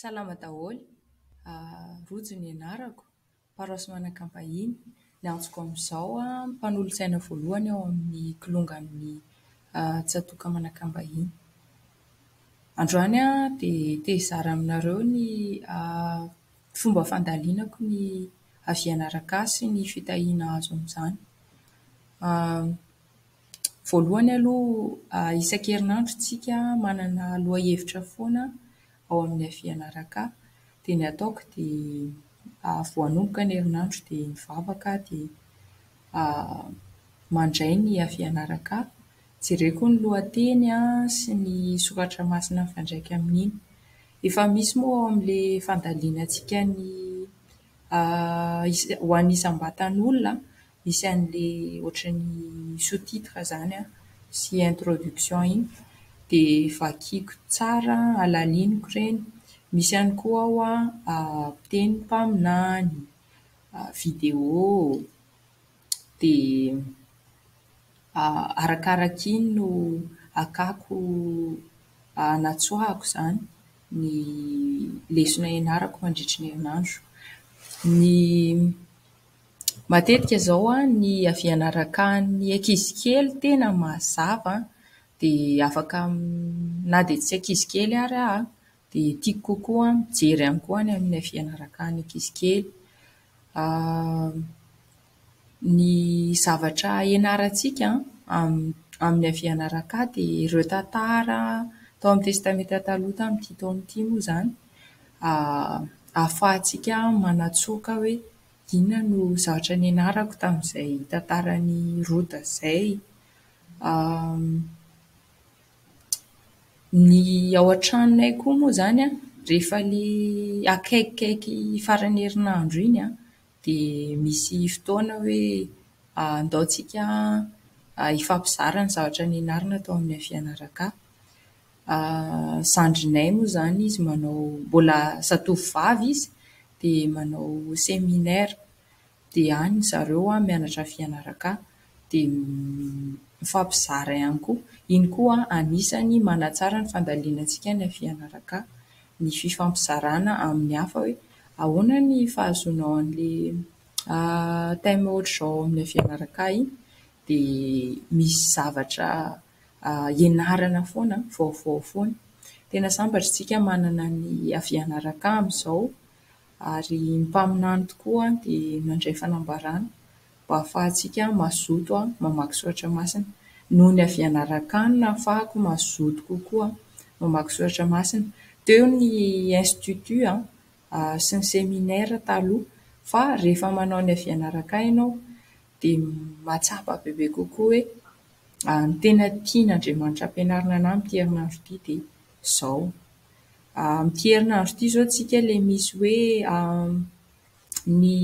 Salama daholo. Rojo ny anarako, Paroso Manakampahiny. Ny antsoko amin'izao mpanolontsaina voalohany ao amin'ny kilongan'ny Tsatoka Manakambahiny. Androany dia te hizara aminareo ny fomba fandalinako ny avianaraka sy ny fitahiana azo amin'izany. Voalohany aloha, isan-kerinandro tsika manana lohahevitra foana ao amin'ny avianaraka. Dia ny ataoko dia voanomboka ny herinandro dia mivavaka dia mandray ny avianaraka. Jereko ny lohateny sy ny soratra masina mifandraika amin'iny. Efa misy moa ao amin'ilay fandalianantsika ny ho an'ny isam-batan'olona, misy an'ilay ohatran'ny sous-titre zany sy introduction iny. Dia vakiako tsara, halaliniko ireny. Misy ihany koa ao teny mpaminany, vidéo, dia arakaraka iny no hakako hanatsoahako izany ny lesona ianarako mandritra ny herinandro. Ny matetika izao ny avianarakan'ny ankizy kely tena mazava, dia afaka na dia tsy ankizy kely ary dia tiako kokoa mijery ihany koa ny amin'ny avianarakan'ny ankizy kely. Ny zavatra ianarantsika amin'ny avianaraka dia ireo tantara tao amin'ny testameta taloha tamin'ity taona ity moa izany, ahafahantsika manatsoaka hoe inona no zavatra nianarako tamin'izay tantaran'ny rota izay. Ny ao an-tranonay koa moa izany rehefa ilay akaikikaiky faran'ny herinandro iny dia misy fotoana hoe andaontsika hifampizara ny zavatra nianarana tao amin'ny avianaraka. Zandrinay moa izany izy manao, mbola zatovovavy izy, dia manao séminaire. Dia any zareo mianatra avianaraka dia mifampizara ihany koa. Iny koa anisany manatsara ny fandalianantsika ny avianaraka, ny fifampizarana amin'ny hafa hoe ahoana ny fahazoanao an'ilay thème ohatr'izao amin'ny avianaraka iny. Dia misy zavatra ianarana foana, vaovao foana. Tena sambatra isika manana ny avianaraka amin'izao, ary ny mpaminany tokoa dia mandray fanambarana mba ahafahantsika mazoto mamaky soratra masina. Noho ny avianaraka no nahafahako mazoto kokoa mamaky soratra masina. Teo ny institut sy ny séminaire taloha, fa rehefa manao ny avianaraka ianao dia mahatsapa bebe kokoa hoe ny tena tian'Andriamanitra ampianarina anahy amin'ity herinandro ity dia izao. Amin'ity herinandro ity izao tsika ilay misy hoe ny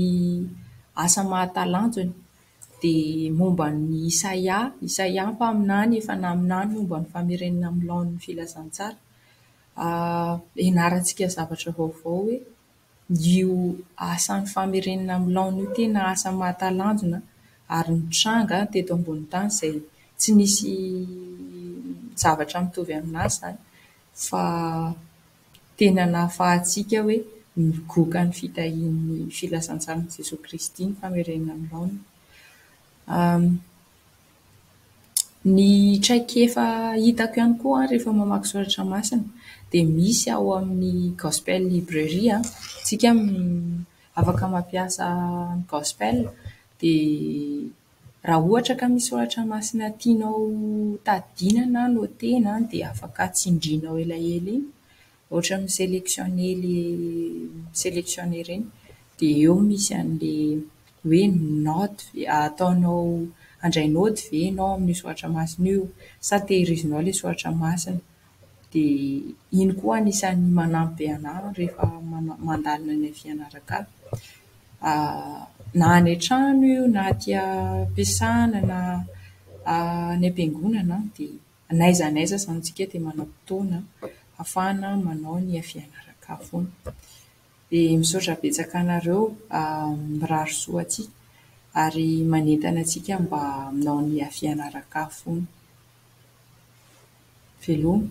asa mahatalanjona, dia momba ny Isaia mpaminany efa naminany momba ny famerenana amin'ny laon'ny filazantsara. Ianarantsika zavatra vaovao hoe io asan'ny famerenana amin'ny laona io tena asa mahatalanjona ary nitranga teto ambony tany izay tsy nisy zavatra mitovy aminazy izany, fa tena nahafahantsika hoe migoaka ny fitahian'ny filazantsaran'i Jesosy Kristy ny famerenana amin'ny laona. Ny traikefa hitako ihany koa rehefa mamaky soratra masina dia misy ao amin'ny gospel librairie. Tsika afaka mampiasa ny gospel, dia raha ohatra ka misy soratra masina tianao tadinana no tena dia afaka tsindrianao elaela iny, ohatra misélectionner ireny. Dia eo misy an'ilay hoe naoty ataonao handray naoty ve ianao amin'ny soratra masina io, sa tehirizinao ilay soratra masina. Dia iny koa anisan'ny manampy anahy rehefa mandalina ny avianaraka. Na any an-trano io, na aty am-piasana, na any am-piangonana dia n'aiza n'aiza izany tsika dia manam-potoana ahafahana manao ny avianaraka foana. Dia misaotra betsaka anareo mirary soa atsika ary manentana antsika mba hanao ny avianaraka foana. Velomy.